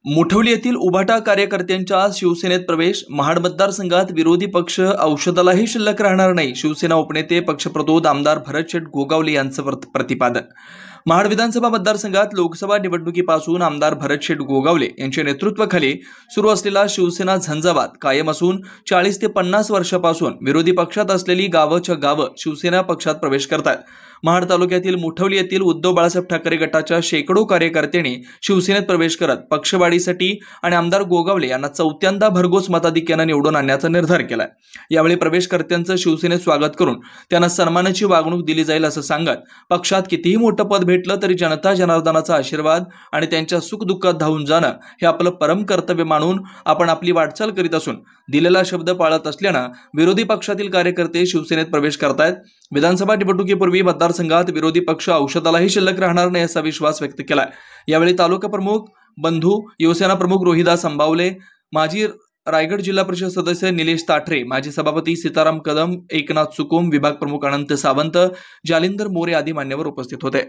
मुठवली येथील उभाटा कार्यकर्त्यांच्या शिवसेनेत प्रवेश, महाड मतदारसंघात विरोधी पक्ष औषधालाही शिल्लक राहणार नाही, शिवसेना उपनेते पक्षप्रतोद आमदार भरतशेठ गोगावले यांचं प्रतिपादन. महाड विधानसभा मतदारसंघात लोकसभा निवडणुकीपासून आमदार भरतशेठ गोगावले यांच्या नेतृत्वाखाली सुरू असलेला शिवसेना झंझावात कायम असून 40 ते 50 वर्षापासून विरोधी पक्षात असलेली गावच्या गावं शिवसेना पक्षात प्रवेश करतात. महाड तालुक्यातील मुठवली येथील उद्धव बाळासाहेब ठाकरे गटाच्या शेकडो कार्यकर्त्यांनी शिवसेनेत प्रवेश करत पक्षवाढीसाठी आणि आमदार गोगावले यांना चौथ्यांदा भरघोस मताधिक्याने निवडून आणण्याचा निर्धार केलाय. यावेळी प्रवेशकर्त्यांचं शिवसेनेत स्वागत करून त्यांना सन्मानाची वागणूक दिली जाईल असं सांगत, पक्षात कितीही मोठं पद भेटलं तरी जनता जनार्दनाचा आशीर्वाद आणि त्यांच्या सुखदुःखात धावून जाणं हे आपलं परम कर्तव्य मानून आपण आपली वाटचाल करीत असून दिलेला शब्द पाळत असल्यानं विरोधी पक्षातील कार्यकर्ते शिवसेनेत प्रवेश करतायत. विधानसभा निवडणुकीपूर्वी मतदारसंघात विरोधी पक्ष औषधालाही शिल्लक राहणार नाही असा विश्वास व्यक्त केलाय. यावेळी तालुका प्रमुख बंधू, युवसेना प्रमुख रोहिदास अंबावले, माजी रायगड जिल्हा परिषद सदस्य निलेश ताठरे, माजी सभापती सीताराम कदम, एकनाथ सुकुम, विभाग प्रमुख अनंत सावंत, जालिंदर मोरे आदी मान्यवर उपस्थित होते.